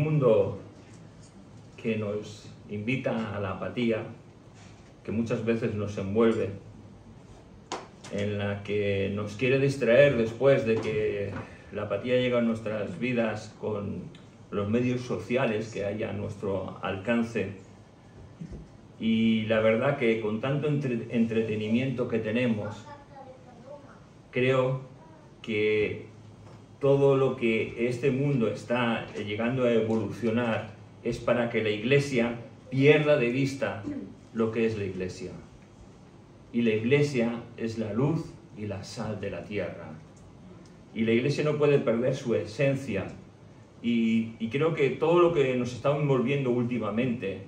mundo que nos invita a la apatía, que muchas veces nos envuelve, en la que nos quiere distraer después de que la apatía llega a nuestras vidas con los medios sociales que hay a nuestro alcance. Y la verdad que con tanto entretenimiento que tenemos, creo que todo lo que este mundo está llegando a evolucionar es para que la Iglesia pierda de vista lo que es la Iglesia. Y la Iglesia es la luz y la sal de la tierra. Y la Iglesia no puede perder su esencia. Y creo que todo lo que nos está envolviendo últimamente,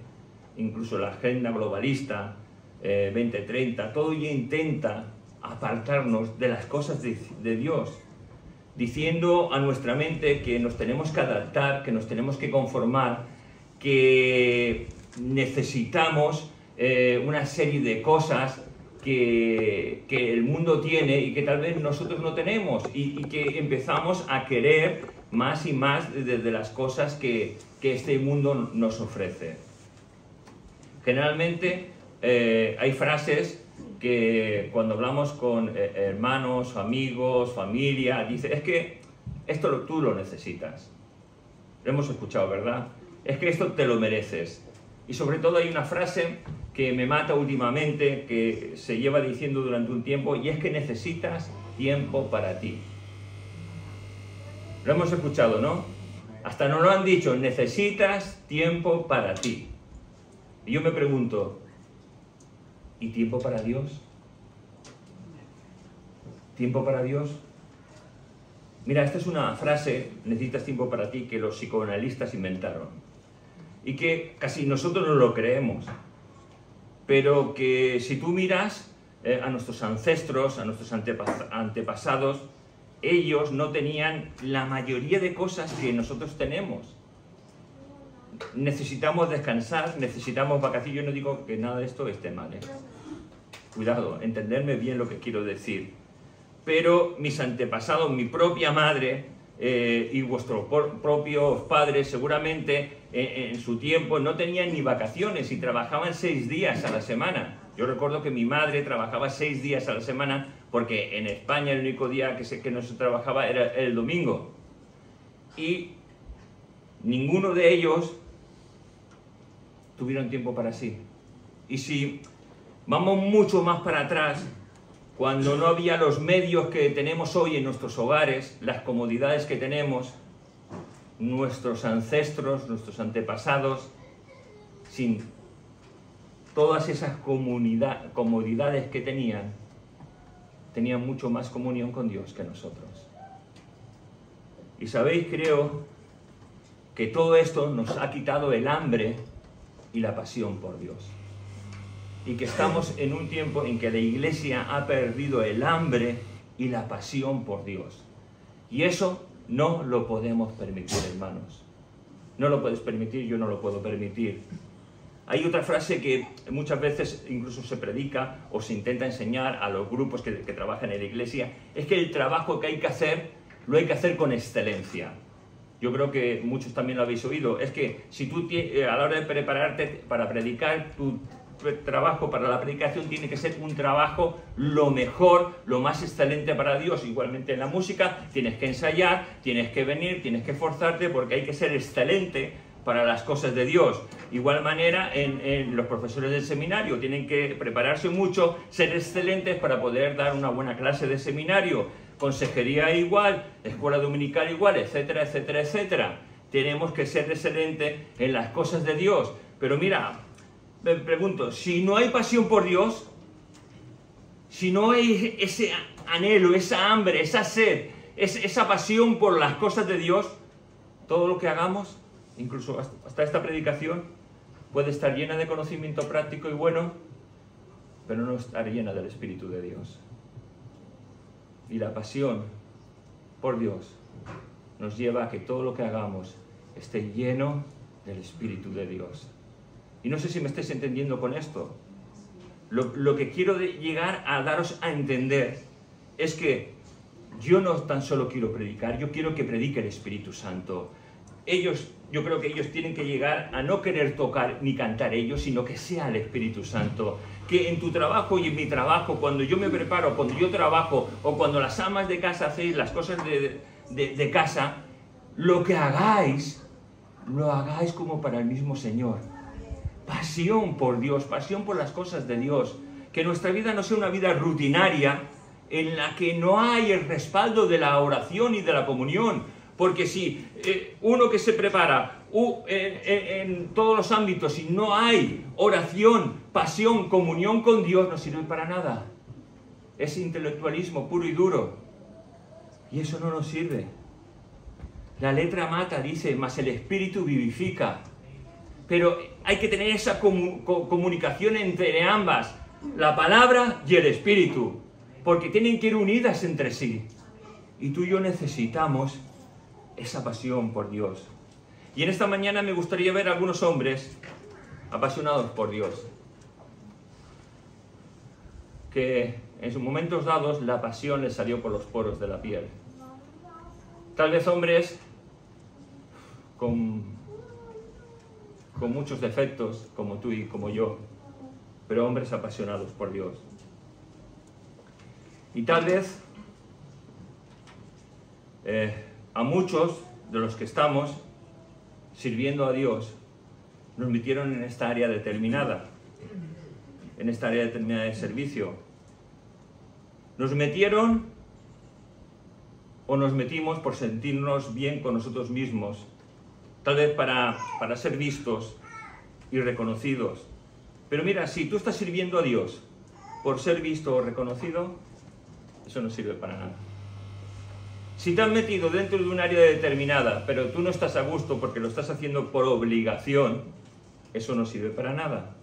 incluso la agenda globalista 2030, todo ya intenta apartarnos de las cosas de Dios, diciendo a nuestra mente que nos tenemos que adaptar, que nos tenemos que conformar, que necesitamos una serie de cosas que el mundo tiene y que tal vez nosotros no tenemos, y que empezamos a querer más y más de las cosas que este mundo nos ofrece. Generalmente hay frases que cuando hablamos con hermanos, amigos, familia, dice, es que esto tú lo necesitas. Lo hemos escuchado, ¿verdad? Es que esto te lo mereces. Y sobre todo hay una frase que me mata últimamente, que se lleva diciendo durante un tiempo, y es que necesitas tiempo para ti. Lo hemos escuchado, ¿no? Hasta nos lo han dicho, necesitas tiempo para ti. Y yo me pregunto, ¿y tiempo para Dios? ¿Tiempo para Dios? Mira, esta es una frase, necesitas tiempo para ti, que los psicoanalistas inventaron. Y que casi nosotros no lo creemos. Pero que si tú miras a nuestros ancestros, a nuestros antepasados, ellos no tenían la mayoría de cosas que nosotros tenemos. Necesitamos descansar, necesitamos vacaciones. Yo no digo que nada de esto esté mal, ¿eh? Cuidado, entenderme bien lo que quiero decir. Pero mis antepasados, mi propia madre y vuestros propios padres seguramente en su tiempo no tenían ni vacaciones y trabajaban 6 días a la semana. Yo recuerdo que mi madre trabajaba 6 días a la semana porque en España el único día que no se trabajaba era el domingo. Y ninguno de ellos tuvieron tiempo para sí. Y si vamos mucho más para atrás, cuando no había los medios que tenemos hoy en nuestros hogares, las comodidades que tenemos, nuestros ancestros, nuestros antepasados, sin todas esas comodidades que tenían mucho más comunión con Dios que nosotros. Y sabéis, creo que todo esto nos ha quitado el hambre y la pasión por Dios. Y que estamos en un tiempo en que la Iglesia ha perdido el hambre y la pasión por Dios. Y eso no lo podemos permitir, hermanos. No lo puedes permitir, yo no lo puedo permitir. Hay otra frase que muchas veces incluso se predica o se intenta enseñar a los grupos que trabajan en la Iglesia, es que el trabajo que hay que hacer, lo hay que hacer con excelencia. Yo creo que muchos también lo habéis oído. Es que si tú a la hora de prepararte para predicar, tu trabajo para la predicación tiene que ser un trabajo lo mejor, lo más excelente para Dios. Igualmente en la música tienes que ensayar, tienes que venir, tienes que esforzarte porque hay que ser excelente para las cosas de Dios. Igual manera en los profesores del seminario tienen que prepararse mucho, ser excelentes para poder dar una buena clase de seminario. Consejería igual, escuela dominical igual, etcétera, etcétera, etcétera. Tenemos que ser excelentes en las cosas de Dios. Pero mira, me pregunto, si no hay pasión por Dios, si no hay ese anhelo, esa hambre, esa sed, esa pasión por las cosas de Dios, todo lo que hagamos, incluso hasta esta predicación, puede estar llena de conocimiento práctico y bueno, pero no estar llena del Espíritu de Dios. Y la pasión por Dios nos lleva a que todo lo que hagamos esté lleno del Espíritu de Dios. Y no sé si me estáis entendiendo con esto. Lo que quiero llegar a daros a entender es que yo no tan solo quiero predicar, yo quiero que predique el Espíritu Santo. Ellos yo creo que ellos tienen que llegar a no querer tocar ni cantar ellos, sino que sea el Espíritu Santo. Que en tu trabajo y en mi trabajo, cuando yo me preparo, cuando yo trabajo, o cuando las amas de casa hacéis las cosas de casa, lo que hagáis, lo hagáis como para el mismo Señor. Pasión por Dios, pasión por las cosas de Dios. Que nuestra vida no sea una vida rutinaria en la que no hay el respaldo de la oración y de la comunión. Porque si uno que se prepara en todos los ámbitos y no hay oración, pasión, comunión con Dios, no sirve para nada. Es intelectualismo puro y duro. Y eso no nos sirve. La letra mata, dice, mas el Espíritu vivifica. Pero hay que tener esa comunicación entre ambas, la palabra y el Espíritu, porque tienen que ir unidas entre sí. Y tú y yo necesitamos esa pasión por Dios. Y en esta mañana me gustaría ver a algunos hombres apasionados por Dios, que en sus momentos dados la pasión les salió por los poros de la piel. Tal vez hombres con muchos defectos, como tú y como yo, pero hombres apasionados por Dios. Y tal vez a muchos de los que estamos sirviendo a Dios nos metieron en esta área determinada, en esta área determinada de servicio. Nos metieron o nos metimos por sentirnos bien con nosotros mismos, tal vez para ser vistos y reconocidos. Pero mira, si tú estás sirviendo a Dios por ser visto o reconocido, eso no sirve para nada. Si te has metido dentro de un área determinada, pero tú no estás a gusto porque lo estás haciendo por obligación, eso no sirve para nada.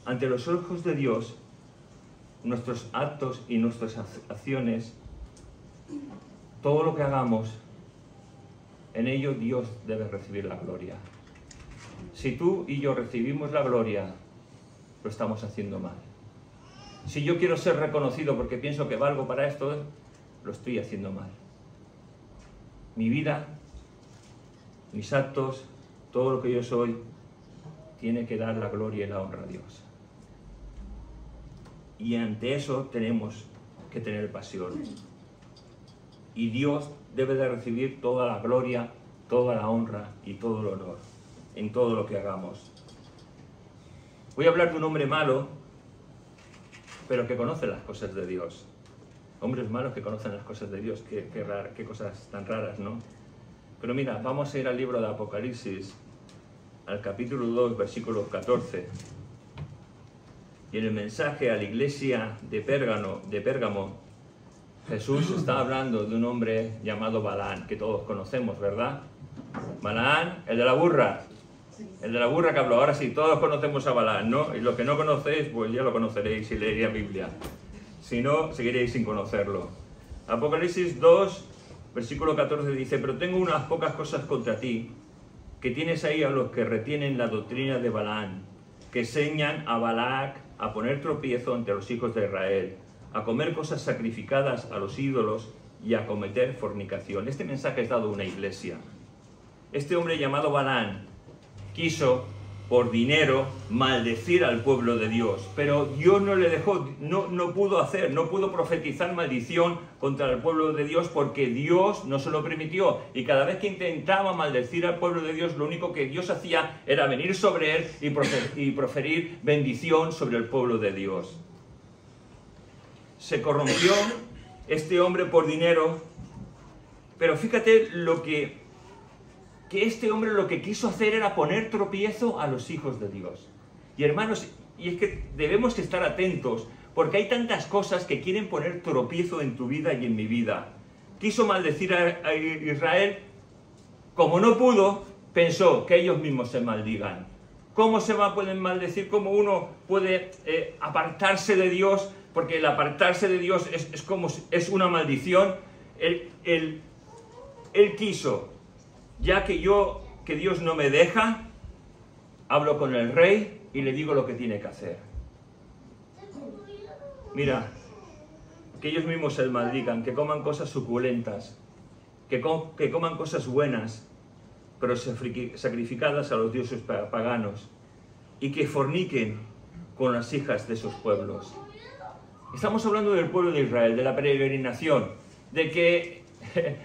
Ante los ojos de Dios, nuestros actos y nuestras acciones, todo lo que hagamos, en ello Dios debe recibir la gloria. Si tú y yo recibimos la gloria, lo estamos haciendo mal. Si yo quiero ser reconocido porque pienso que valgo para esto, lo estoy haciendo mal. Mi vida, mis actos, todo lo que yo soy, tiene que dar la gloria y la honra a Dios. Y ante eso tenemos que tener pasión. Y Dios debe de recibir toda la gloria, toda la honra y todo el honor en todo lo que hagamos. Voy a hablar de un hombre malo, pero que conoce las cosas de Dios. Hombres malos que conocen las cosas de Dios, qué cosas tan raras, ¿no? Pero mira, vamos a ir al libro de Apocalipsis, al capítulo 2, versículo 14. Y en el mensaje a la iglesia de Pérgamo, Jesús está hablando de un hombre llamado Balaán, que todos conocemos, ¿verdad? Balaán, el de la burra. El de la burra que habló. Ahora sí, todos conocemos a Balaán, ¿no? Y los que no conocéis, pues ya lo conoceréis si leeréis Biblia. Si no, seguiréis sin conocerlo. Apocalipsis 2, versículo 14 dice: pero tengo unas pocas cosas contra ti, que tienes ahí a los que retienen la doctrina de Balaán, que enseñan a Balac a poner tropiezo ante los hijos de Israel, a comer cosas sacrificadas a los ídolos y a cometer fornicación. Este mensaje es dado a una iglesia. Este hombre llamado Balaán quiso, por dinero, maldecir al pueblo de Dios, pero Dios no le dejó, no pudo profetizar maldición contra el pueblo de Dios porque Dios no se lo permitió. Y cada vez que intentaba maldecir al pueblo de Dios, lo único que Dios hacía era venir sobre él y proferir bendición sobre el pueblo de Dios. Se corrompió este hombre por dinero, pero fíjate que este hombre lo que quiso hacer era poner tropiezo a los hijos de Dios. Y hermanos, y es que debemos estar atentos, porque hay tantas cosas que quieren poner tropiezo en tu vida y en mi vida. Quiso maldecir a Israel, como no pudo, pensó que ellos mismos se maldigan. ¿Cómo pueden maldecir? ¿Cómo uno puede apartarse de Dios? Porque el apartarse de Dios es una maldición. Él quiso, ya que Dios no me deja, hablo con el rey y le digo lo que tiene que hacer. Mira, que ellos mismos se maldigan, que coman cosas suculentas, que coman cosas buenas, pero sacrificadas a los dioses paganos, y que forniquen con las hijas de esos pueblos. Estamos hablando del pueblo de Israel, de la peregrinación, de que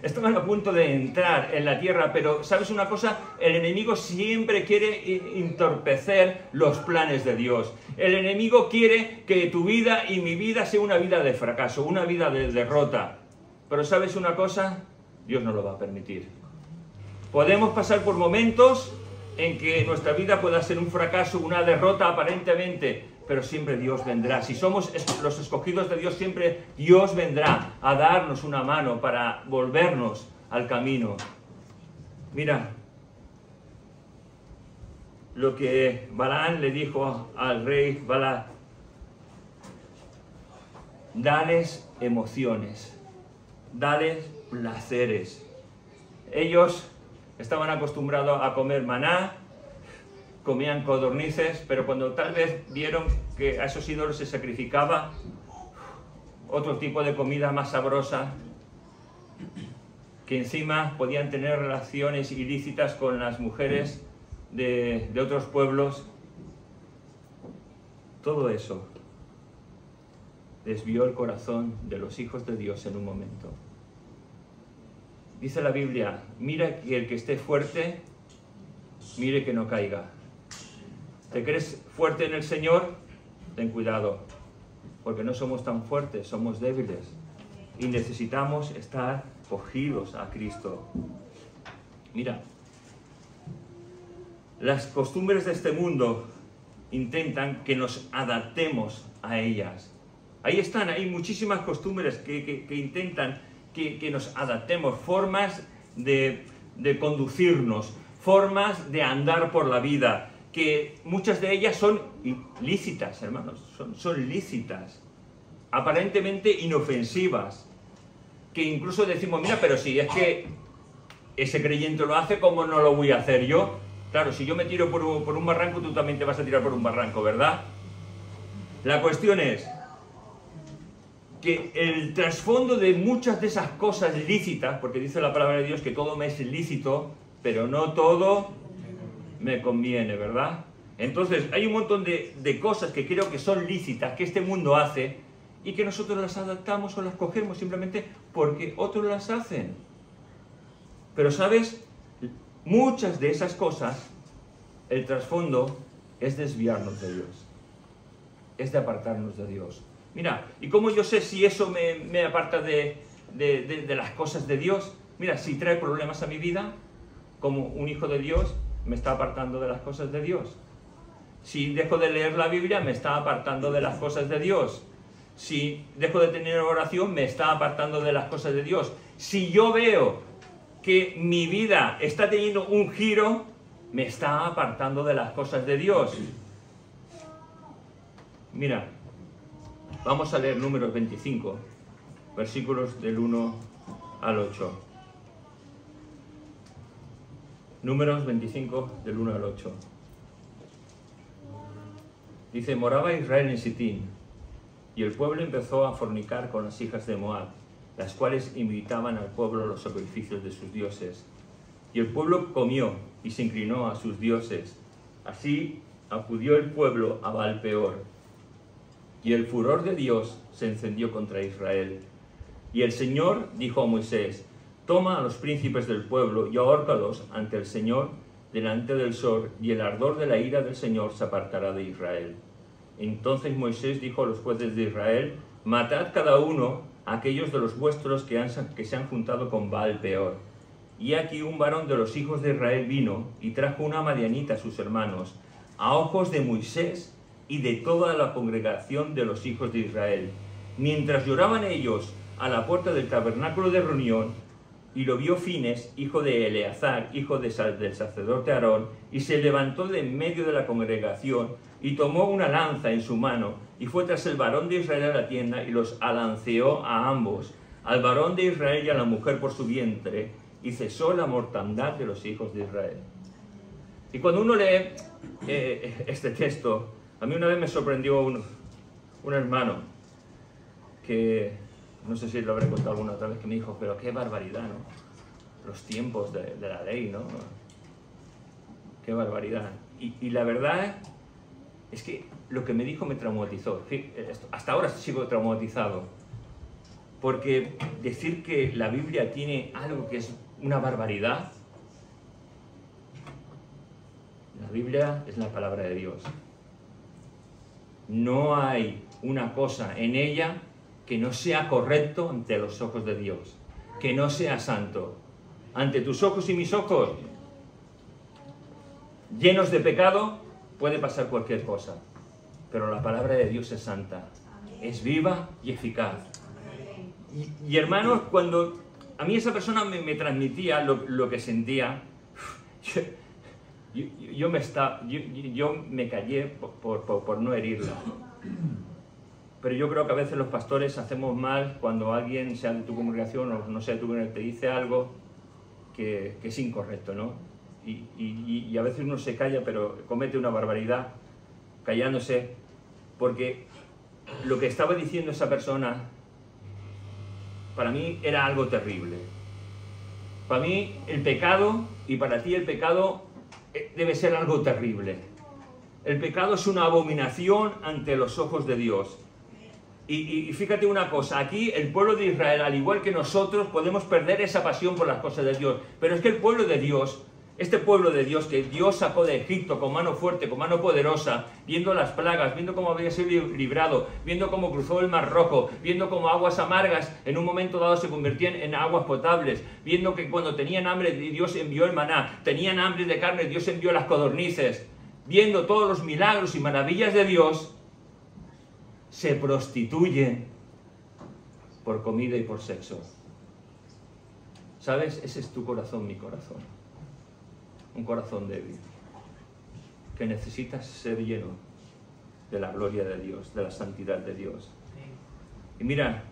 estaban a punto de entrar en la tierra, pero ¿sabes una cosa? El enemigo siempre quiere entorpecer los planes de Dios. El enemigo quiere que tu vida y mi vida sea una vida de fracaso, una vida de derrota. Pero ¿sabes una cosa? Dios no lo va a permitir. Podemos pasar por momentos en que nuestra vida pueda ser un fracaso, una derrota aparentemente, pero siempre Dios vendrá. Si somos los escogidos de Dios, siempre Dios vendrá a darnos una mano para volvernos al camino. Mira lo que Balaam le dijo al rey Balac: dales emociones, dales placeres. Ellos estaban acostumbrados a comer maná, comían codornices, pero cuando tal vez vieron que a esos ídolos se sacrificaba otro tipo de comida más sabrosa, que encima podían tener relaciones ilícitas con las mujeres de otros pueblos, todo eso desvió el corazón de los hijos de Dios en un momento. Dice la Biblia: mira que el que esté fuerte, mire que no caiga. ¿Te crees fuerte en el Señor? Ten cuidado, porque no somos tan fuertes, somos débiles y necesitamos estar cogidos a Cristo. Mira, las costumbres de este mundo intentan que nos adaptemos a ellas. Ahí están, hay muchísimas costumbres que intentan que nos adaptemos, formas de conducirnos, formas de andar por la vida, que muchas de ellas son lícitas, hermanos, son lícitas, aparentemente inofensivas, que incluso decimos: mira, pero si es que ese creyente lo hace, ¿cómo no lo voy a hacer yo? Claro, si yo me tiro por un barranco, tú también te vas a tirar por un barranco, ¿verdad? La cuestión es que el trasfondo de muchas de esas cosas lícitas, porque dice la palabra de Dios que todo me es lícito, pero no todo me conviene, ¿verdad? Entonces hay un montón de cosas que creo que son lícitas, que este mundo hace, y que nosotros las adaptamos o las cogemos simplemente porque otros las hacen. Pero ¿sabes? Muchas de esas cosas, el trasfondo es desviarnos de Dios, es de apartarnos de Dios. Mira, ¿y cómo yo sé si eso me aparta de las cosas de Dios? Mira, si trae problemas a mi vida, como un hijo de Dios, me está apartando de las cosas de Dios. Si dejo de leer la Biblia, me está apartando de las cosas de Dios. Si dejo de tener oración, me está apartando de las cosas de Dios. Si yo veo que mi vida está teniendo un giro, me está apartando de las cosas de Dios. Mira, vamos a leer Números 25, versículos del 1 al 8. Números 25, del 1 al 8. Dice: moraba Israel en Sitín, y el pueblo empezó a fornicar con las hijas de Moab, las cuales invitaban al pueblo a los sacrificios de sus dioses. Y el pueblo comió y se inclinó a sus dioses. Así acudió el pueblo a Baal-peor. Y el furor de Dios se encendió contra Israel. Y el Señor dijo a Moisés: toma a los príncipes del pueblo y ahórcalos ante el Señor delante del sol, y el ardor de la ira del Señor se apartará de Israel. Entonces Moisés dijo a los jueces de Israel: matad cada uno a aquellos de los vuestros que se han juntado con Baal-peor. Y aquí un varón de los hijos de Israel vino y trajo una madianita a sus hermanos, a ojos de Moisés y de toda la congregación de los hijos de Israel. Mientras lloraban ellos a la puerta del tabernáculo de reunión, y lo vio Fines, hijo de Eleazar, hijo del sacerdote Aarón, y se levantó de en medio de la congregación, y tomó una lanza en su mano, y fue tras el varón de Israel a la tienda, y los alanceó a ambos, al varón de Israel y a la mujer por su vientre, y cesó la mortandad de los hijos de Israel. Y cuando uno lee este texto, a mí una vez me sorprendió un hermano, que no sé si lo habré contado alguna otra vez, que me dijo: pero qué barbaridad, ¿no? Los tiempos de la ley, ¿no? qué barbaridad. Y la verdad es que lo que me dijo me traumatizó. Hasta ahora sigo traumatizado. Porque decir que la Biblia tiene algo que es una barbaridad, la Biblia es la palabra de Dios. No hay una cosa en ella que no sea correcto ante los ojos de Dios, que no sea santo. Ante tus ojos y mis ojos, llenos de pecado, puede pasar cualquier cosa. Pero la palabra de Dios es santa, es viva y eficaz. Y hermanos, cuando a mí esa persona me transmitía lo que sentía, yo me callé por no herirla. Pero yo creo que a veces los pastores hacemos mal cuando alguien, sea de tu congregación o no sea de tu congregación, te dice algo que es incorrecto, ¿no? Y a veces uno se calla, pero comete una barbaridad callándose, porque lo que estaba diciendo esa persona para mí era algo terrible. Para mí el pecado, y para ti el pecado, debe ser algo terrible. El pecado es una abominación ante los ojos de Dios. Y fíjate una cosa, aquí el pueblo de Israel, al igual que nosotros, podemos perder esa pasión por las cosas de Dios. Pero es que el pueblo de Dios, este pueblo de Dios que Dios sacó de Egipto con mano fuerte, con mano poderosa, viendo las plagas, viendo cómo había sido librado, viendo cómo cruzó el Mar Rojo, viendo cómo aguas amargas en un momento dado se convertían en aguas potables, viendo que cuando tenían hambre Dios envió el maná, tenían hambre de carne, Dios envió las codornices, viendo todos los milagros y maravillas de Dios, se prostituyen por comida y por sexo. ¿Sabes? Ese es tu corazón, mi corazón. Un corazón débil, que necesita ser lleno de la gloria de Dios, de la santidad de Dios. Y mira,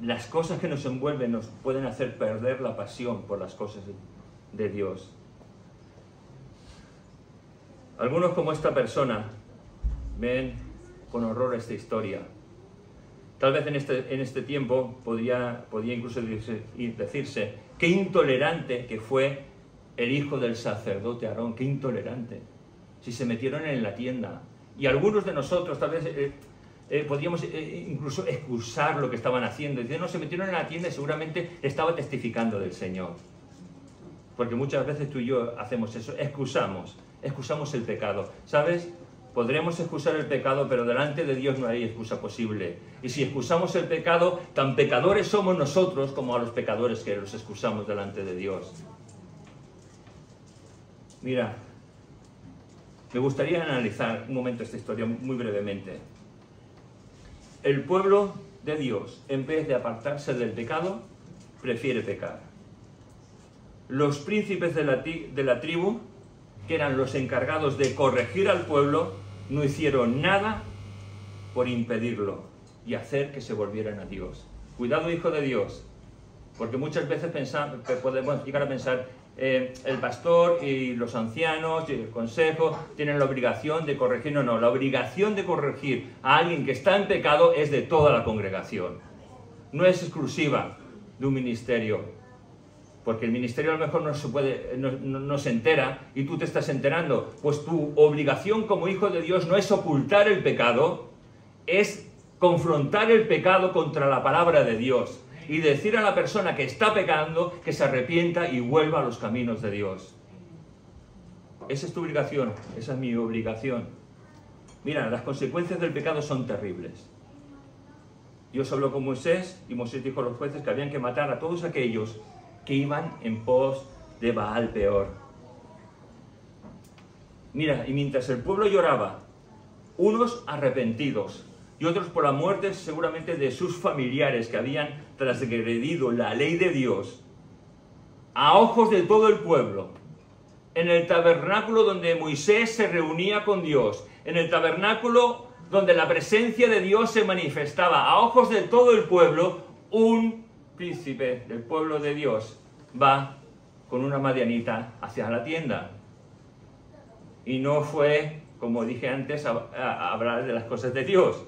las cosas que nos envuelven nos pueden hacer perder la pasión por las cosas de Dios. Algunos, como esta persona, ven con horror esta historia. Tal vez en este tiempo podía incluso decirse qué intolerante que fue el hijo del sacerdote Aarón, qué intolerante. Si se metieron en la tienda. Y algunos de nosotros tal vez podríamos incluso excusar lo que estaban haciendo. Dicen, no, se metieron en la tienda y seguramente estaba testificando del Señor. Porque muchas veces tú y yo hacemos eso, excusamos el pecado. ¿Sabes? Podremos excusar el pecado, pero delante de Dios no hay excusa posible. Y si excusamos el pecado, tan pecadores somos nosotros como a los pecadores que los excusamos delante de Dios. Mira, me gustaría analizar un momento esta historia muy brevemente. El pueblo de Dios, en vez de apartarse del pecado, prefiere pecar. Los príncipes de la tribu, que eran los encargados de corregir al pueblo, no hicieron nada por impedirlo y hacer que se volvieran a Dios. Cuidado, hijo de Dios, porque muchas veces podemos llegar a pensar el pastor y los ancianos y el consejo tienen la obligación de corregir. No, la obligación de corregir a alguien que está en pecado es de toda la congregación. No es exclusiva de un ministerio. Porque el ministerio a lo mejor no se entera y tú te estás enterando. Pues tu obligación como hijo de Dios no es ocultar el pecado, es confrontar el pecado contra la palabra de Dios y decir a la persona que está pecando que se arrepienta y vuelva a los caminos de Dios. Esa es tu obligación, esa es mi obligación. Mira, las consecuencias del pecado son terribles. Dios habló con Moisés y Moisés dijo a los jueces que habían que matar a todos aquellos que iban en pos de Baal Peor. Mira, y mientras el pueblo lloraba, unos arrepentidos y otros por la muerte seguramente de sus familiares que habían transgredido la ley de Dios, a ojos de todo el pueblo, en el tabernáculo donde Moisés se reunía con Dios, en el tabernáculo donde la presencia de Dios se manifestaba, a ojos de todo el pueblo, un príncipe del pueblo de Dios va con una madianita hacia la tienda. Y no fue, como dije antes, a hablar de las cosas de Dios.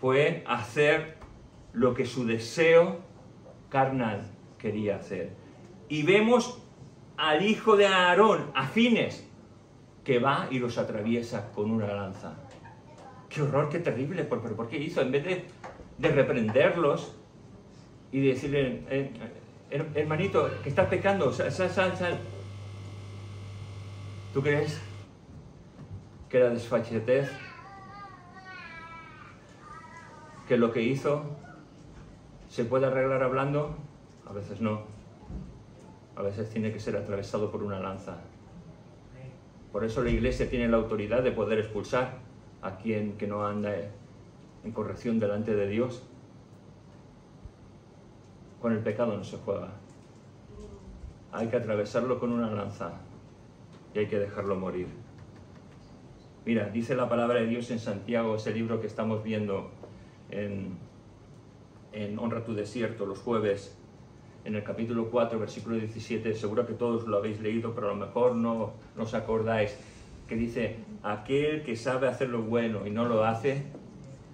Fue hacer lo que su deseo carnal quería hacer. Y vemos al hijo de Aarón, a Fines, que va y los atraviesa con una lanza. ¡Qué horror, qué terrible! ¿Pero por qué hizo? En vez de reprenderlos y decirle, hermanito, que estás pecando, sal. ¿Tú crees que la desfachatez, que lo que hizo se puede arreglar hablando? A veces no. A veces tiene que ser atravesado por una lanza. Por eso la Iglesia tiene la autoridad de poder expulsar a quien que no anda en corrección delante de Dios. Con el pecado no se juega. Hay que atravesarlo con una lanza y hay que dejarlo morir. Mira, dice la palabra de Dios en Santiago, ese libro que estamos viendo en Honra tu Desierto los jueves, en el capítulo 4, versículo 17, seguro que todos lo habéis leído, pero a lo mejor no os acordáis, que dice, aquel que sabe hacer lo bueno y no lo hace,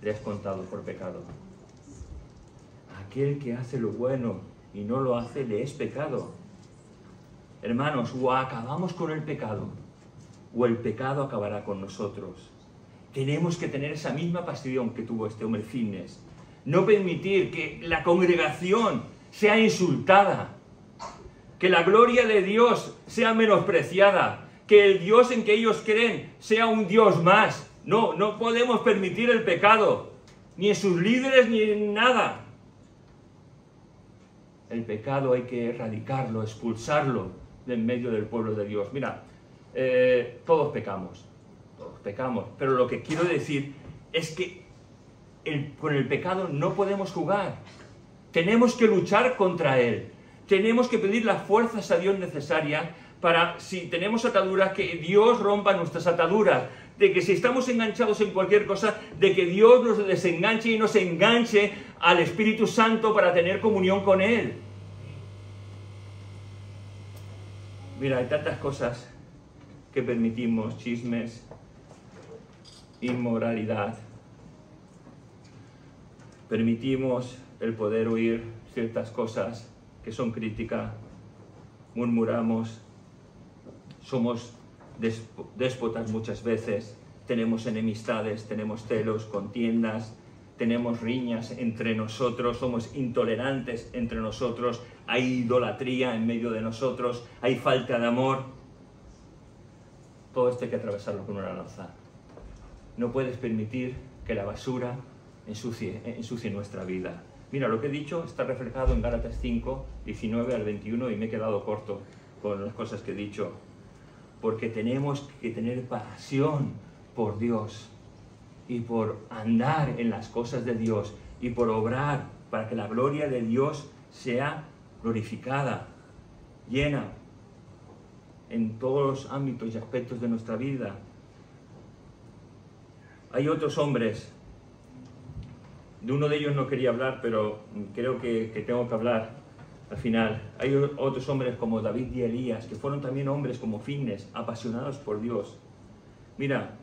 le es contado por pecado. Aquel que hace lo bueno y no lo hace, le es pecado. Hermanos, o acabamos con el pecado, o el pecado acabará con nosotros. Tenemos que tener esa misma pasión que tuvo este hombre Fines. No permitir que la congregación sea insultada, que la gloria de Dios sea menospreciada, que el Dios en que ellos creen sea un Dios más. No podemos permitir el pecado, ni en sus líderes ni en nada. El pecado hay que erradicarlo, expulsarlo de en medio del pueblo de Dios. Mira, todos pecamos, pero lo que quiero decir es que con el pecado no podemos jugar. Tenemos que luchar contra él. Tenemos que pedir las fuerzas a Dios necesarias para, si tenemos ataduras, que Dios rompa nuestras ataduras. De que si estamos enganchados en cualquier cosa, de que Dios nos desenganche y nos enganche al Espíritu Santo para tener comunión con Él. Mira, hay tantas cosas que permitimos, chismes, inmoralidad. Permitimos el poder oír ciertas cosas que son crítica, murmuramos, somos déspotas muchas veces, tenemos enemistades, tenemos celos, contiendas, tenemos riñas entre nosotros, somos intolerantes entre nosotros, hay idolatría en medio de nosotros, hay falta de amor. Todo esto hay que atravesarlo con una lanza. No puedes permitir que la basura ensucie nuestra vida. Mira, lo que he dicho está reflejado en Gálatas 5, 19 al 21 y me he quedado corto con las cosas que he dicho. Porque tenemos que tener pasión por Dios y por andar en las cosas de Dios y por obrar para que la gloria de Dios sea glorificada, llena en todos los ámbitos y aspectos de nuestra vida. Hay otros hombres. De uno de ellos no quería hablar, pero creo que tengo que hablar al final. Hay otros hombres como David y Elías, que fueron también hombres como Fines, apasionados por Dios. Mira,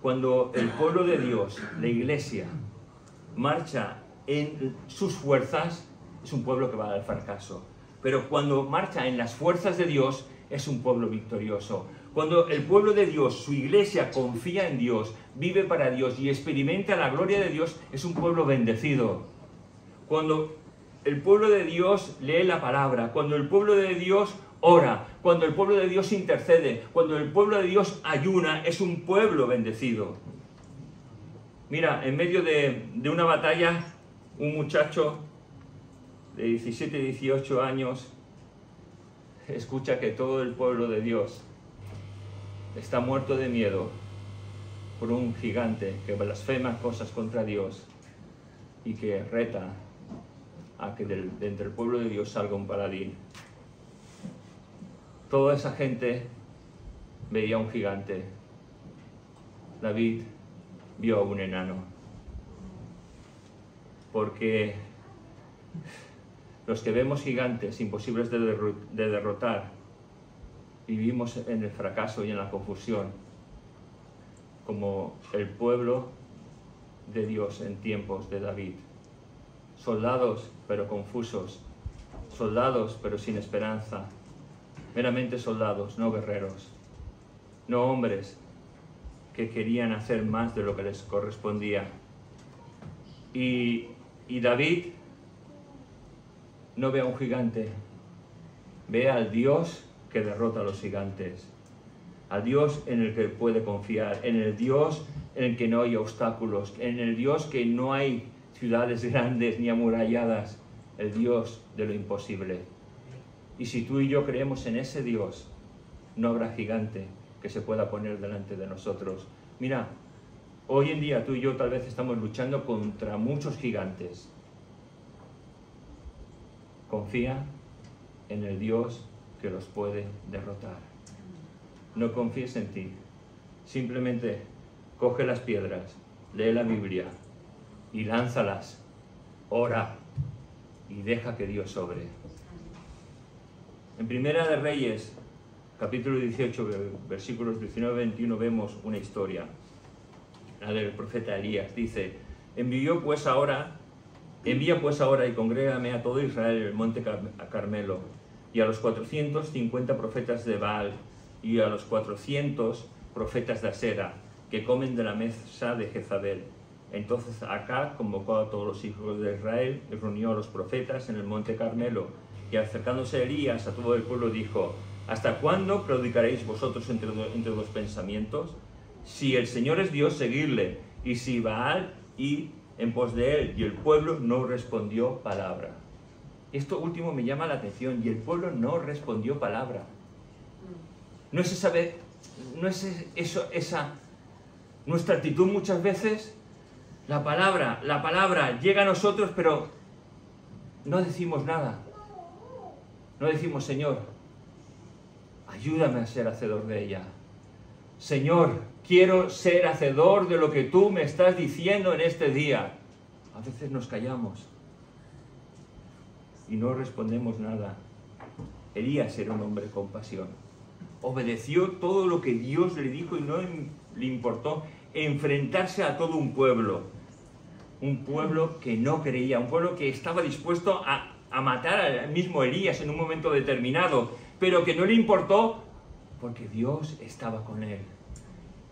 cuando el pueblo de Dios, la Iglesia, marcha en sus fuerzas, es un pueblo que va al fracaso. Pero cuando marcha en las fuerzas de Dios, es un pueblo victorioso. Cuando el pueblo de Dios, su Iglesia, confía en Dios, vive para Dios y experimenta la gloria de Dios, es un pueblo bendecido. Cuando el pueblo de Dios lee la palabra, cuando el pueblo de Dios ora, cuando el pueblo de Dios intercede, cuando el pueblo de Dios ayuna, es un pueblo bendecido. Mira, en medio de una batalla, un muchacho de 17, 18 años escucha que todo el pueblo de Dios está muerto de miedo por un gigante que blasfema cosas contra Dios y que reta a que de entre el pueblo de Dios salga un paladín. Toda esa gente veía un gigante. David vio a un enano. Porque los que vemos gigantes imposibles de derrotar, vivimos en el fracaso y en la confusión, como el pueblo de Dios en tiempos de David. Soldados pero confusos, soldados pero sin esperanza, meramente soldados, no guerreros, no hombres que querían hacer más de lo que les correspondía. Y David no ve a un gigante, ve al Dios que derrota a los gigantes, al Dios en el que puede confiar, en el Dios en el que no hay obstáculos, en el Dios que no hay ciudades grandes ni amuralladas, el Dios de lo imposible. Y si tú y yo creemos en ese Dios, no habrá gigante que se pueda poner delante de nosotros. Mira, hoy en día tú y yo tal vez estamos luchando contra muchos gigantes. Confía en el Dios que los puede derrotar. No confíes en ti. Simplemente coge las piedras, lee la Biblia y lánzalas. Ora y deja que Dios sobre. En Primera de Reyes, capítulo 18, versículos 19-21, vemos una historia, la del profeta Elías. Dice: envía pues ahora y congrégame a todo Israel en el monte Carmelo, y a los 450 profetas de Baal, y a los 400 profetas de Asera, que comen de la mesa de Jezabel. Entonces Acab convocó a todos los hijos de Israel y reunió a los profetas en el monte Carmelo, y acercándose Elías a todo el pueblo dijo: ¿hasta cuándo claudicaréis vosotros entre dos pensamientos? Si el Señor es Dios, seguidle, y si Baal, y en pos de él. Y el pueblo no respondió palabra. Esto último me llama la atención, y el pueblo no respondió palabra. No es esa nuestra actitud muchas veces. La palabra llega a nosotros, pero no decimos nada. No decimos: Señor, ayúdame a ser hacedor de ella. Señor, quiero ser hacedor de lo que tú me estás diciendo en este día. A veces nos callamos y no respondemos nada. Elías era un hombre con pasión. Obedeció todo lo que Dios le dijo y no le importó enfrentarse a todo un pueblo. Un pueblo que no creía, un pueblo que estaba dispuesto a matar al mismo Elías en un momento determinado, pero que no le importó porque Dios estaba con él.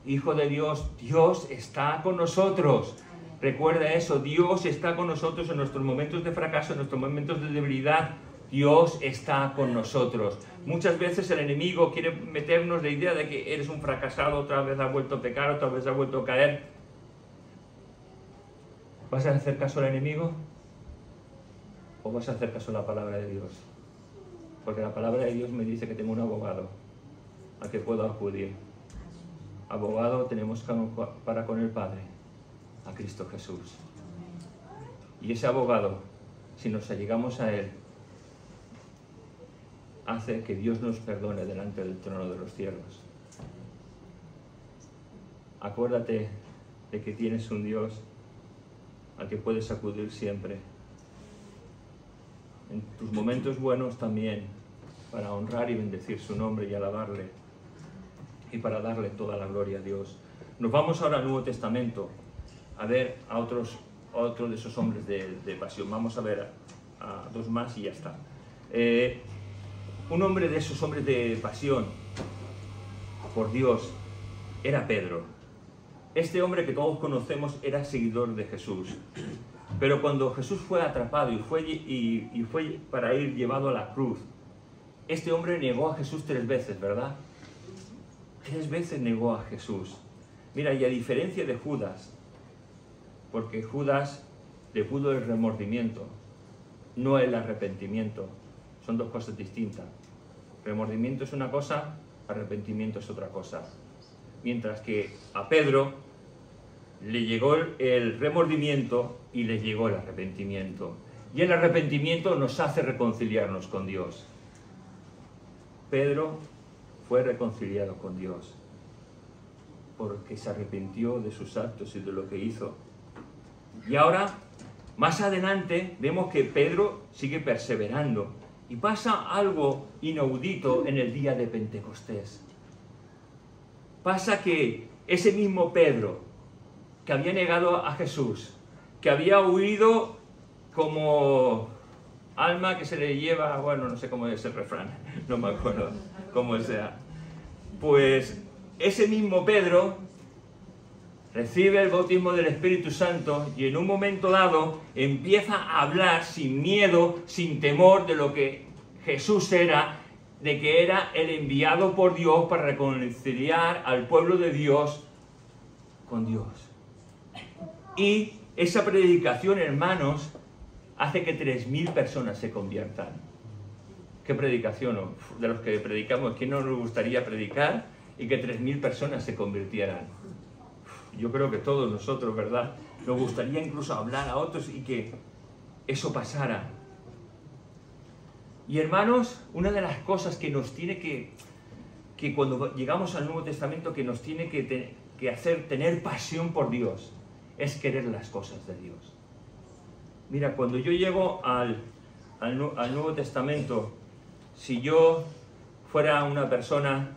Hijo de Dios, Dios está con nosotros. Recuerda eso, Dios está con nosotros en nuestros momentos de fracaso, en nuestros momentos de debilidad. Dios está con nosotros. Muchas veces el enemigo quiere meternos la idea de que eres un fracasado, otra vez has vuelto a pecar, otra vez has vuelto a caer. ¿Vas a hacer caso al enemigo? ¿O vas a hacer caso a la palabra de Dios? Porque la palabra de Dios me dice que tengo un abogado al que puedo acudir. Abogado tenemos para con el Padre, a Cristo Jesús. Y ese abogado, si nos allegamos a Él, hace que Dios nos perdone delante del trono de los cielos. Acuérdate de que tienes un Dios al que puedes acudir siempre. En tus momentos buenos también, para honrar y bendecir su nombre y alabarle, y para darle toda la gloria a Dios. Nos vamos ahora al Nuevo Testamento a ver a otro de esos hombres de pasión. Vamos a ver a dos más y ya está. Un hombre de esos hombres de pasión por Dios era Pedro. Este hombre que todos conocemos era seguidor de Jesús. Pero cuando Jesús fue atrapado y fue para ir llevado a la cruz, este hombre negó a Jesús 3 veces, ¿verdad? 3 veces negó a Jesús. Mira, y a diferencia de Judas, porque Judas le pudo el remordimiento, no el arrepentimiento. Son dos cosas distintas. Remordimiento es una cosa, arrepentimiento es otra cosa. Mientras que a Pedro le llegó el remordimiento y le llegó el arrepentimiento. Y el arrepentimiento nos hace reconciliarnos con Dios. Pedro fue reconciliado con Dios porque se arrepintió de sus actos y de lo que hizo. Y ahora, más adelante, vemos que Pedro sigue perseverando y pasa algo inaudito en el día de Pentecostés. Pasa que ese mismo Pedro que había negado a Jesús, que había huido como alma que se le lleva, bueno, no sé cómo es el refrán, no me acuerdo cómo sea. Pues ese mismo Pedro recibe el bautismo del Espíritu Santo y en un momento dado empieza a hablar sin miedo, sin temor de lo que Jesús era, de que era el enviado por Dios para reconciliar al pueblo de Dios con Dios. Y esa predicación, hermanos, hace que 3.000 personas se conviertan. ¿Qué predicación? De los que predicamos, ¿quién no nos gustaría predicar y que 3.000 personas se convirtieran? Yo creo que todos nosotros, ¿verdad? Nos gustaría incluso hablar a otros y que eso pasara. Y hermanos, una de las cosas que nos tiene que cuando llegamos al Nuevo Testamento, que nos tiene que hacer tener pasión por Dios, es querer las cosas de Dios. Mira, cuando yo llego al Nuevo Testamento, si yo fuera una persona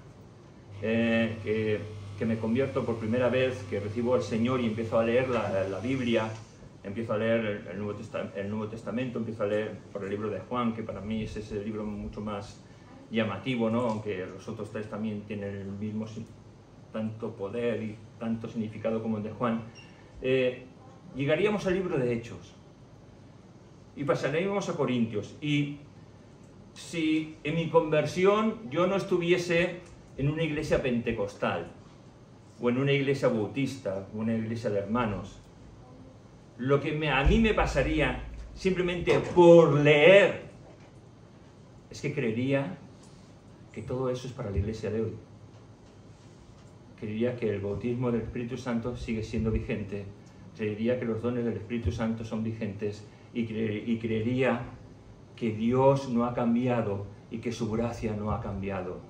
que me convierto por primera vez, que recibo al Señor y empiezo a leer la Biblia, empiezo a leer el Nuevo Testamento, empiezo a leer por el libro de Juan, que para mí es ese libro mucho más llamativo, ¿no? Aunque los otros tres también tienen el mismo tanto poder y tanto significado como el de Juan. Llegaríamos al libro de Hechos y pasaríamos a Corintios. Y si en mi conversión yo no estuviese en una iglesia pentecostal o en una iglesia bautista o una iglesia de hermanos, lo que a mí me pasaría simplemente por leer es que creería que todo eso es para la iglesia de hoy. Creería que el bautismo del Espíritu Santo sigue siendo vigente, creería que los dones del Espíritu Santo son vigentes y creería que Dios no ha cambiado y que su gracia no ha cambiado.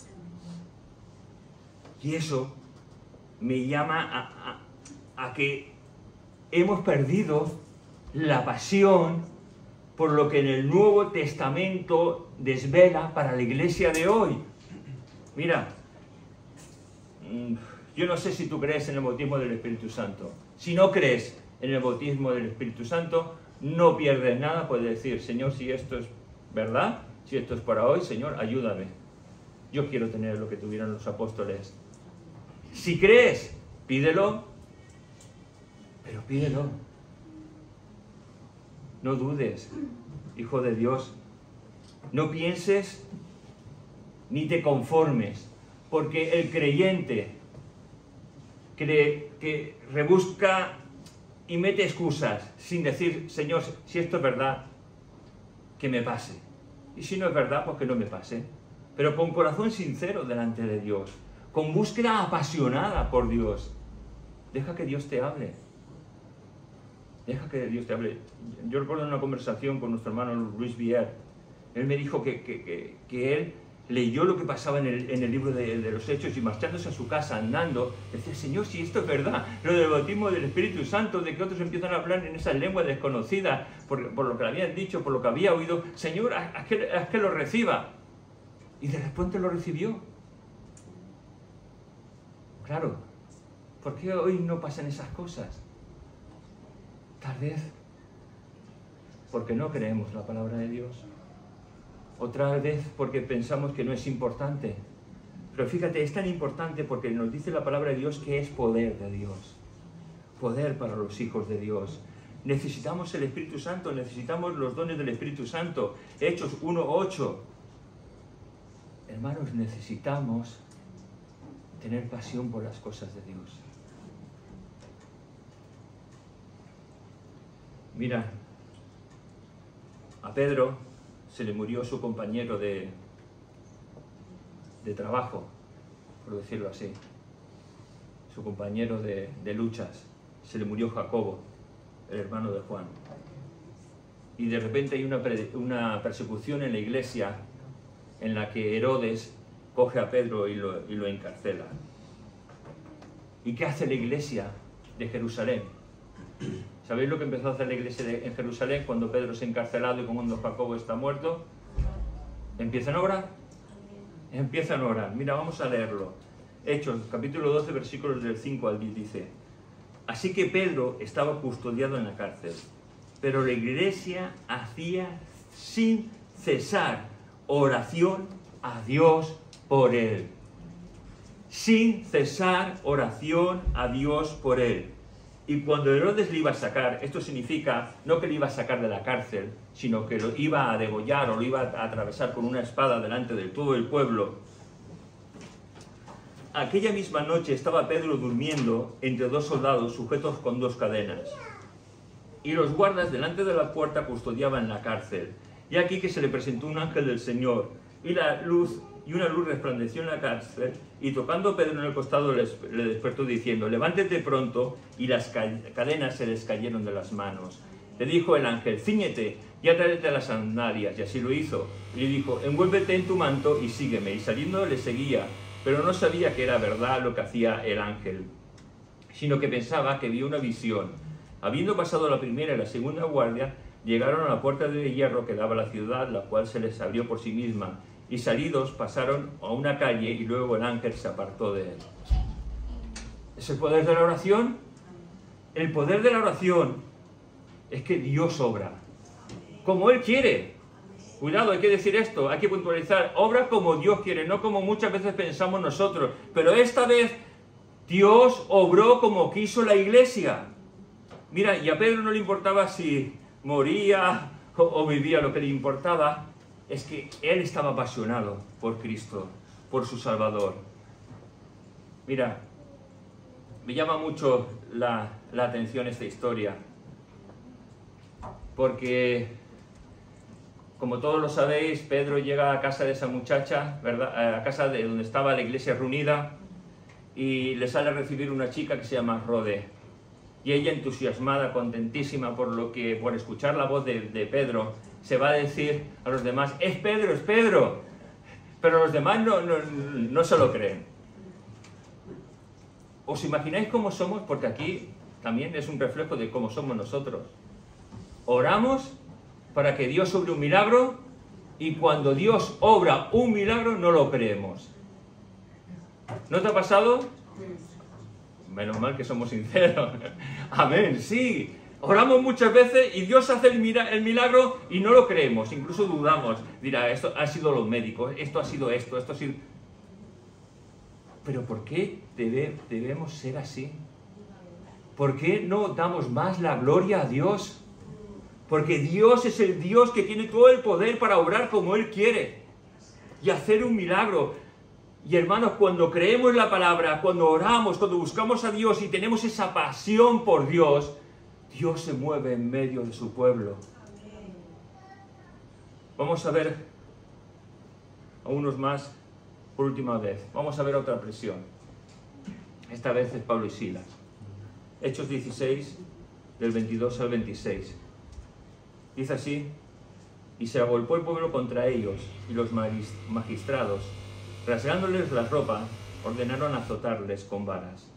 Y eso me llama a que hemos perdido la pasión por lo que en el Nuevo Testamento desvela para la iglesia de hoy. Mira, yo no sé si tú crees en el bautismo del Espíritu Santo. Si no crees en el bautismo del Espíritu Santo, no pierdes nada, puedes decir, Señor, si esto es verdad, si esto es para hoy, Señor, ayúdame. Yo quiero tener lo que tuvieron los apóstoles. Si crees, pídelo, pero pídelo. No dudes, hijo de Dios. No pienses ni te conformes, porque el creyente que rebusca y mete excusas sin decir, Señor, si esto es verdad, que me pase. Y si no es verdad, pues que no me pase. Pero con corazón sincero delante de Dios, con búsqueda apasionada por Dios. Deja que Dios te hable. Deja que Dios te hable. Yo recuerdo una conversación con nuestro hermano Luis Vier. Él me dijo que él leyó lo que pasaba en el libro de los Hechos y marchándose a su casa, andando, decía, Señor, si esto es verdad, lo del bautismo del Espíritu Santo, de que otros empiezan a hablar en esas lenguas desconocidas, por lo que le habían dicho, por lo que había oído, Señor, haz que lo reciba. Y de repente lo recibió. Claro, ¿por qué hoy no pasan esas cosas? Tal vez porque no creemos la palabra de Dios. Otra vez porque pensamos que no es importante. Pero fíjate, es tan importante porque nos dice la palabra de Dios que es poder de Dios. Poder para los hijos de Dios. Necesitamos el Espíritu Santo, necesitamos los dones del Espíritu Santo. Hechos 1:8. Hermanos, necesitamos tener pasión por las cosas de Dios. Mira, a Pedro se le murió su compañero de trabajo, por decirlo así, su compañero de luchas, se le murió Jacobo, el hermano de Juan. Y de repente hay una persecución en la iglesia en la que Herodes coge a Pedro y lo encarcela. ¿Y qué hace la iglesia de Jerusalén? ¿Sabéis lo que empezó a hacer la iglesia en Jerusalén cuando Pedro es encarcelado y cuando Jacobo está muerto? ¿Empiezan a orar? Empiezan a orar. Mira, vamos a leerlo. Hechos, capítulo 12, versículos del 5 al 10 dice: Así que Pedro estaba custodiado en la cárcel, pero la iglesia hacía sin cesar oración a Dios por él. Sin cesar oración a Dios por él. Y cuando Herodes le iba a sacar, esto significa no que le iba a sacar de la cárcel, sino que lo iba a degollar o lo iba a atravesar con una espada delante de todo el pueblo. Aquella misma noche estaba Pedro durmiendo entre dos soldados sujetos con dos cadenas. Y los guardas delante de la puerta custodiaban la cárcel. Y aquí que se le presentó un ángel del Señor, y una luz resplandeció en la cárcel, y tocando a Pedro en el costado le despertó diciendo: levántate pronto, y las cadenas se les cayeron de las manos. Le dijo el ángel: cíñete y atárate las sandalias, y así lo hizo. Y le dijo: envuélvete en tu manto y sígueme. Y saliendo le seguía, pero no sabía que era verdad lo que hacía el ángel, sino que pensaba que vio una visión. Habiendo pasado la primera y la segunda guardia, llegaron a la puerta de hierro que daba a la ciudad, la cual se les abrió por sí misma, y salidos pasaron a una calle y luego el ángel se apartó de él. ¿Es el poder de la oración? El poder de la oración es que Dios obra como Él quiere. Cuidado, hay que decir esto, hay que puntualizar: obra como Dios quiere, no como muchas veces pensamos nosotros. Pero esta vez Dios obró como quiso la iglesia. Mira, y a Pedro no le importaba si moría o vivía, lo que le importaba es que él estaba apasionado por Cristo, por su Salvador. Mira, me llama mucho la atención esta historia, porque, como todos lo sabéis, Pedro llega a casa de esa muchacha, ¿verdad? A casa de donde estaba la iglesia reunida, y le sale a recibir una chica que se llama Rode. Y ella, entusiasmada, contentísima por escuchar la voz de Pedro, se va a decir a los demás: ¡es Pedro, es Pedro! Pero los demás no se lo creen. ¿Os imagináis cómo somos? Porque aquí también es un reflejo de cómo somos nosotros. Oramos para que Dios obre un milagro, y cuando Dios obra un milagro no lo creemos. ¿No te ha pasado? Menos mal que somos sinceros. Amén, sí. Oramos muchas veces y Dios hace el milagro y no lo creemos, incluso dudamos. Dirá: esto ha sido los médicos, esto ha sido esto ha sido... Pero ¿por qué debemos ser así? ¿Por qué no damos más la gloria a Dios? Porque Dios es el Dios que tiene todo el poder para obrar como Él quiere y hacer un milagro. Y hermanos, cuando creemos la palabra, cuando oramos, cuando buscamos a Dios y tenemos esa pasión por Dios, Dios se mueve en medio de su pueblo. Vamos a ver a unos más por última vez. Vamos a ver otra presión. Esta vez es Pablo y Silas. Hechos 16, del 22 al 26. Dice así: y se agolpó el pueblo contra ellos, y los magistrados, rasgándoles la ropa, ordenaron azotarles con varas.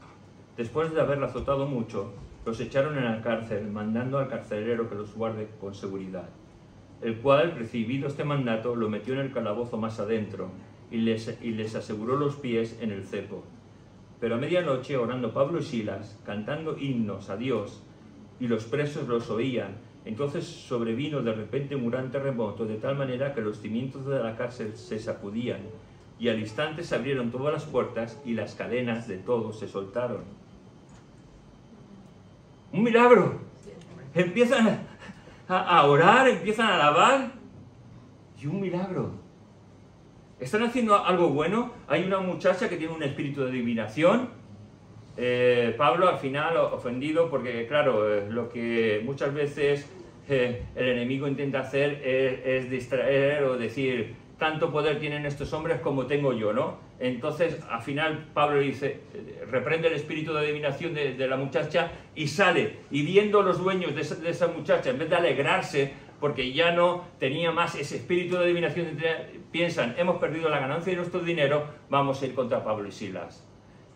Después de haberla azotado mucho, los echaron en la cárcel, mandando al carcelero que los guarde con seguridad, el cual, recibido este mandato, lo metió en el calabozo más adentro, y les aseguró los pies en el cepo. Pero a medianoche, orando Pablo y Silas, cantando himnos a Dios, y los presos los oían, entonces sobrevino de repente un gran terremoto, de tal manera que los cimientos de la cárcel se sacudían, y al instante se abrieron todas las puertas y las cadenas de todos se soltaron. ¡Un milagro! Empiezan a orar, empiezan a alabar, y un milagro. ¿Están haciendo algo bueno? Hay una muchacha que tiene un espíritu de adivinación. Pablo al final ofendido porque, claro, lo que muchas veces el enemigo intenta hacer es distraer o decir: tanto poder tienen estos hombres como tengo yo, ¿no? Entonces, al final, Pablo dice, reprende el espíritu de adivinación de la muchacha y sale. Y viendo los dueños de esa muchacha, en vez de alegrarse, porque ya no tenía más ese espíritu de adivinación, piensan: hemos perdido la ganancia de nuestro dinero, vamos a ir contra Pablo y Silas.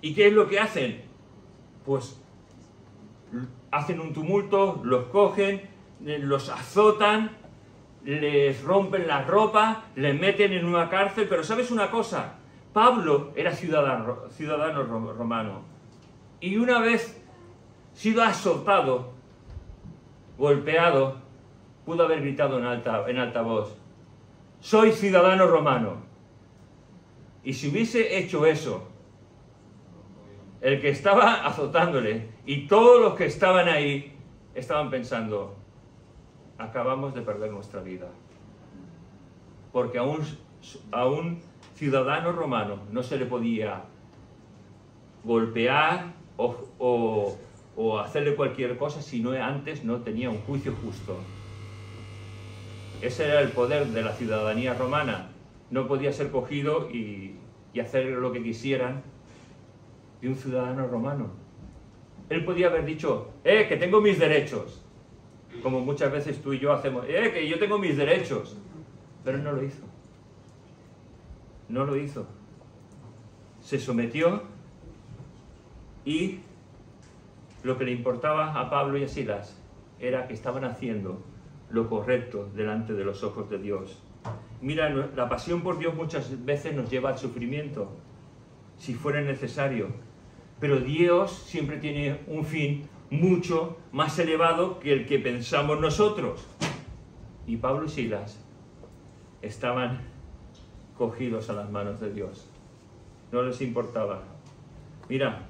¿Y qué es lo que hacen? Pues hacen un tumulto, los cogen, los azotan, les rompen la ropa, les meten en una cárcel. Pero ¿sabes una cosa? Pablo era ciudadano romano, y una vez sido azotado, golpeado, pudo haber gritado en alta voz: soy ciudadano romano. Y si hubiese hecho eso, el que estaba azotándole y todos los que estaban ahí estaban pensando: acabamos de perder nuestra vida. Porque a un ciudadano romano no se le podía golpear o hacerle cualquier cosa si no antes no tenía un juicio justo. Ese era el poder de la ciudadanía romana. No podía ser cogido y hacer lo que quisieran de un ciudadano romano. Él podía haber dicho: que tengo mis derechos, como muchas veces tú y yo hacemos: que yo tengo mis derechos. Pero no lo hizo. No lo hizo. Se sometió, y lo que le importaba a Pablo y a Silas era que estaban haciendo lo correcto delante de los ojos de Dios. Mira, la pasión por Dios muchas veces nos lleva al sufrimiento, si fuera necesario. Pero Dios siempre tiene un fin mucho más elevado que el que pensamos nosotros. Y Pablo y Silas estaban cogidos a las manos de Dios. No les importaba. Mira,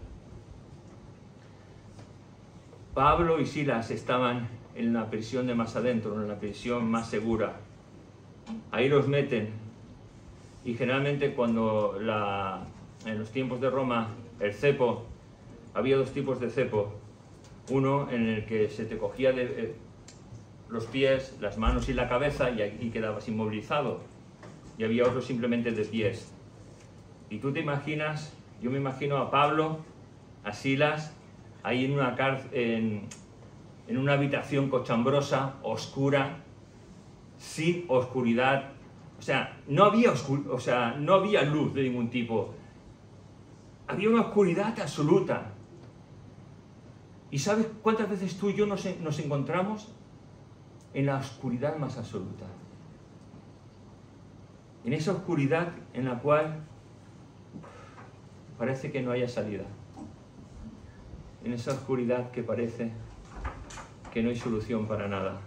Pablo y Silas estaban en la prisión de más adentro, en la prisión más segura. Ahí los meten. Y generalmente cuando en los tiempos de Roma, el cepo, había dos tipos de cepo. Uno en el que se te cogía de los pies, las manos y la cabeza y quedabas inmovilizado. Y había otro simplemente de pies. Y tú te imaginas, yo me imagino a Pablo, a Silas, ahí en una habitación cochambrosa, oscura, sin oscuridad. O sea, no había luz de ningún tipo. Había una oscuridad absoluta. ¿Y sabes cuántas veces tú y yo nos encontramos en la oscuridad más absoluta? En esa oscuridad en la cual parece que no haya salida. En esa oscuridad que parece que no hay solución para nada.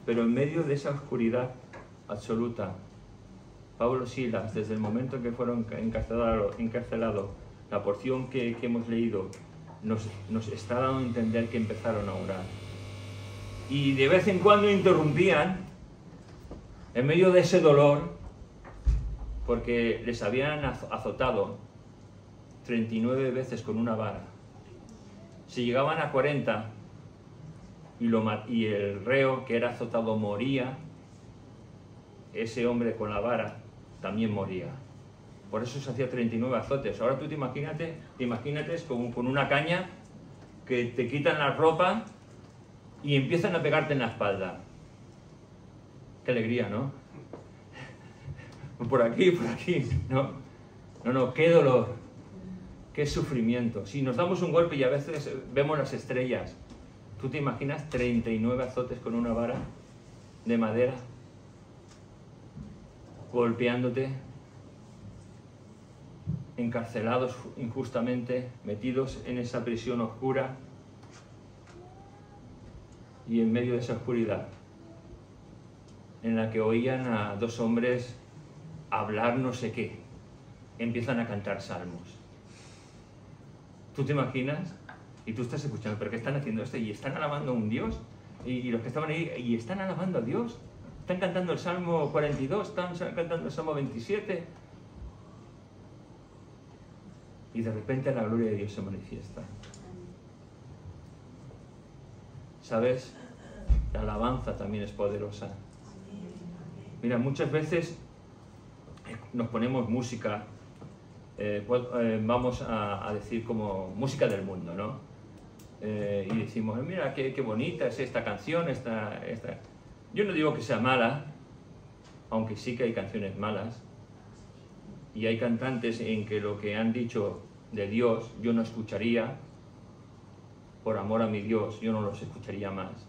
Pero en medio de esa oscuridad absoluta, Pablo y Silas, desde el momento en que fueron encarcelados, la porción que hemos leído nos está dando a entender que empezaron a orar. Y de vez en cuando interrumpían, en medio de ese dolor, porque les habían azotado 39 veces con una vara. Si llegaban a 40 y el reo que era azotado moría, ese hombre con la vara también moría. Por eso se hacía 39 azotes. Ahora tú te imagínate con una caña que te quitan la ropa y empiezan a pegarte en la espalda. Qué alegría, ¿no? Por aquí. No, qué dolor, qué sufrimiento. Si nos damos un golpe y a veces vemos las estrellas, ¿tú te imaginas 39 azotes con una vara de madera golpeándote? Encarcelados injustamente, metidos en esa prisión oscura, y en medio de esa oscuridad en la que oían a dos hombres hablar no sé qué, empiezan a cantar salmos. ¿Tú te imaginas? Y tú estás escuchando, ¿pero qué están haciendo esto? Y están alabando a un Dios, y los que estaban ahí, y están alabando a Dios, están cantando el Salmo 42, están cantando el Salmo 27, y de repente la gloria de Dios se manifiesta. ¿Sabes? La alabanza también es poderosa. Mira, muchas veces nos ponemos música, vamos a decir como música del mundo, ¿no? Y decimos, mira, qué bonita es esta canción, esta. Yo no digo que sea mala, aunque sí que hay canciones malas, y hay cantantes en que lo que han dicho de Dios yo no escucharía, por amor a mi Dios, yo no los escucharía más.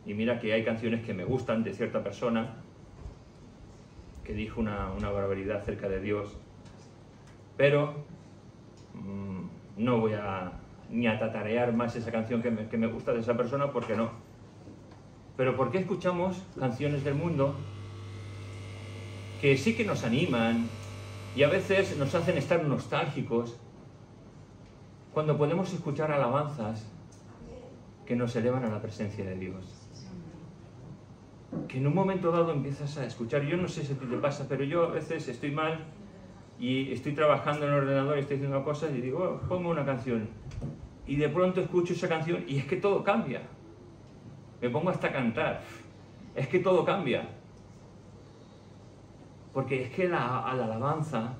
Y mira que hay canciones que me gustan de cierta persona que dijo una barbaridad acerca de Dios, pero no voy ni a tatarear más esa canción que me gusta de esa persona, porque no. Pero ¿por qué escuchamos canciones del mundo que sí que nos animan y a veces nos hacen estar nostálgicos, cuando podemos escuchar alabanzas que nos elevan a la presencia de Dios? Que en un momento dado empiezas a escuchar, yo no sé si a ti te pasa, pero yo a veces estoy mal y estoy trabajando en el ordenador y estoy haciendo cosas y digo, oh, pongo una canción. Y de pronto escucho esa canción y es que todo cambia. Me pongo hasta a cantar. Es que todo cambia. Porque es que la alabanza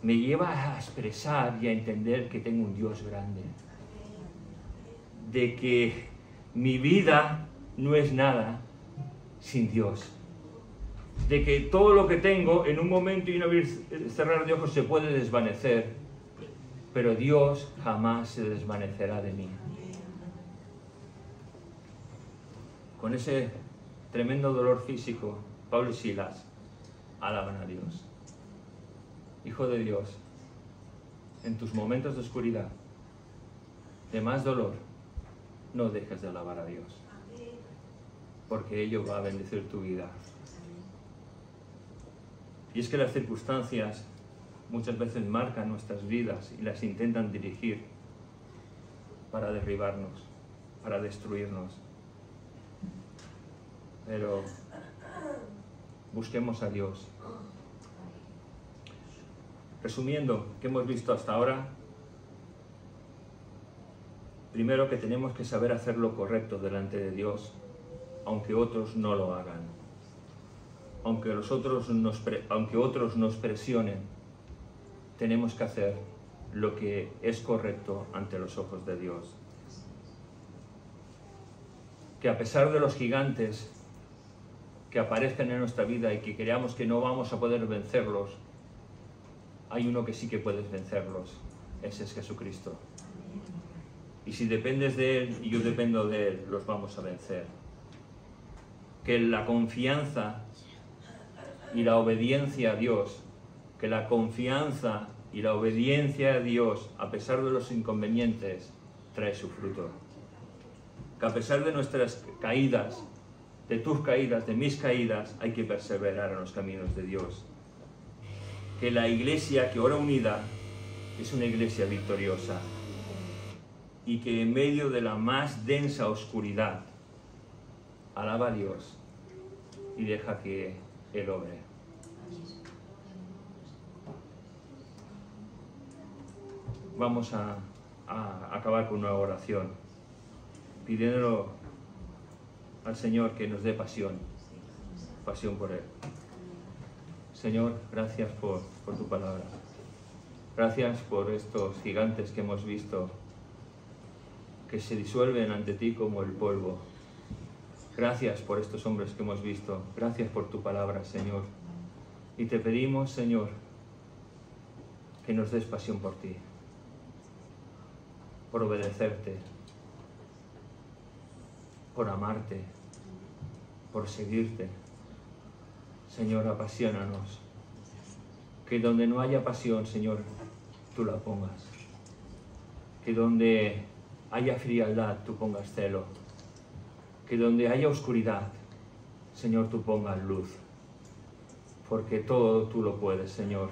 me lleva a expresar y a entender que tengo un Dios grande. De que mi vida no es nada sin Dios. De que todo lo que tengo en un momento y un abrir cerrar de ojos se puede desvanecer, pero Dios jamás se desvanecerá de mí. Con ese tremendo dolor físico, Pablo y Silas alaban a Dios. Hijo de Dios, en tus momentos de oscuridad, de más dolor, no dejes de alabar a Dios, porque ello va a bendecir tu vida. Y es que las circunstancias muchas veces marcan nuestras vidas y las intentan dirigir para derribarnos, para destruirnos. Pero busquemos a Dios. Resumiendo, ¿qué hemos visto hasta ahora? Primero, que tenemos que saber hacer lo correcto delante de Dios, aunque otros no lo hagan. Aunque otros nos presionen, tenemos que hacer lo que es correcto ante los ojos de Dios. Que a pesar de los gigantes que aparezcan en nuestra vida y que creamos que no vamos a poder vencerlos, hay uno que sí que puedes vencerlos, ese es Jesucristo. Y si dependes de Él y yo dependo de Él, los vamos a vencer. Que la confianza y la obediencia a Dios, que la confianza y la obediencia a Dios, a pesar de los inconvenientes, trae su fruto. Que a pesar de nuestras caídas, de tus caídas, de mis caídas, hay que perseverar en los caminos de Dios. Que la iglesia que ora unida es una iglesia victoriosa y que en medio de la más densa oscuridad alaba a Dios y deja que Él obre. Vamos a acabar con una oración, pidiéndolo al Señor que nos dé pasión por Él. Señor, gracias por tu palabra. Gracias por estos gigantes que hemos visto, que se disuelven ante ti como el polvo. Gracias por estos hombres que hemos visto. Gracias por tu palabra, Señor. Y te pedimos, Señor, que nos des pasión por ti, por obedecerte, por amarte, por seguirte. Señor, apasionanos. Que donde no haya pasión, Señor, tú la pongas. Que donde haya frialdad, tú pongas celo. Que donde haya oscuridad, Señor, tú pongas luz. Porque todo tú lo puedes, Señor.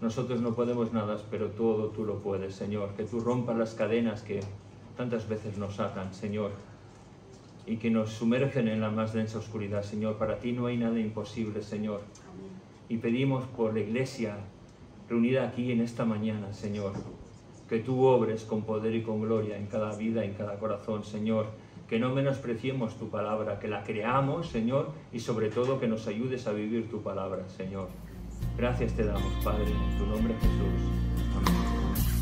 Nosotros no podemos nada, pero todo tú lo puedes, Señor. Que tú rompas las cadenas que tantas veces nos atan, Señor, y que nos sumergen en la más densa oscuridad, Señor. Para ti no hay nada imposible, Señor. Y pedimos por la iglesia reunida aquí en esta mañana, Señor, que tú obres con poder y con gloria en cada vida, en cada corazón, Señor. Que no menospreciemos tu palabra, que la creamos, Señor, y sobre todo que nos ayudes a vivir tu palabra, Señor. Gracias te damos, Padre, en tu nombre, Jesús. Amén.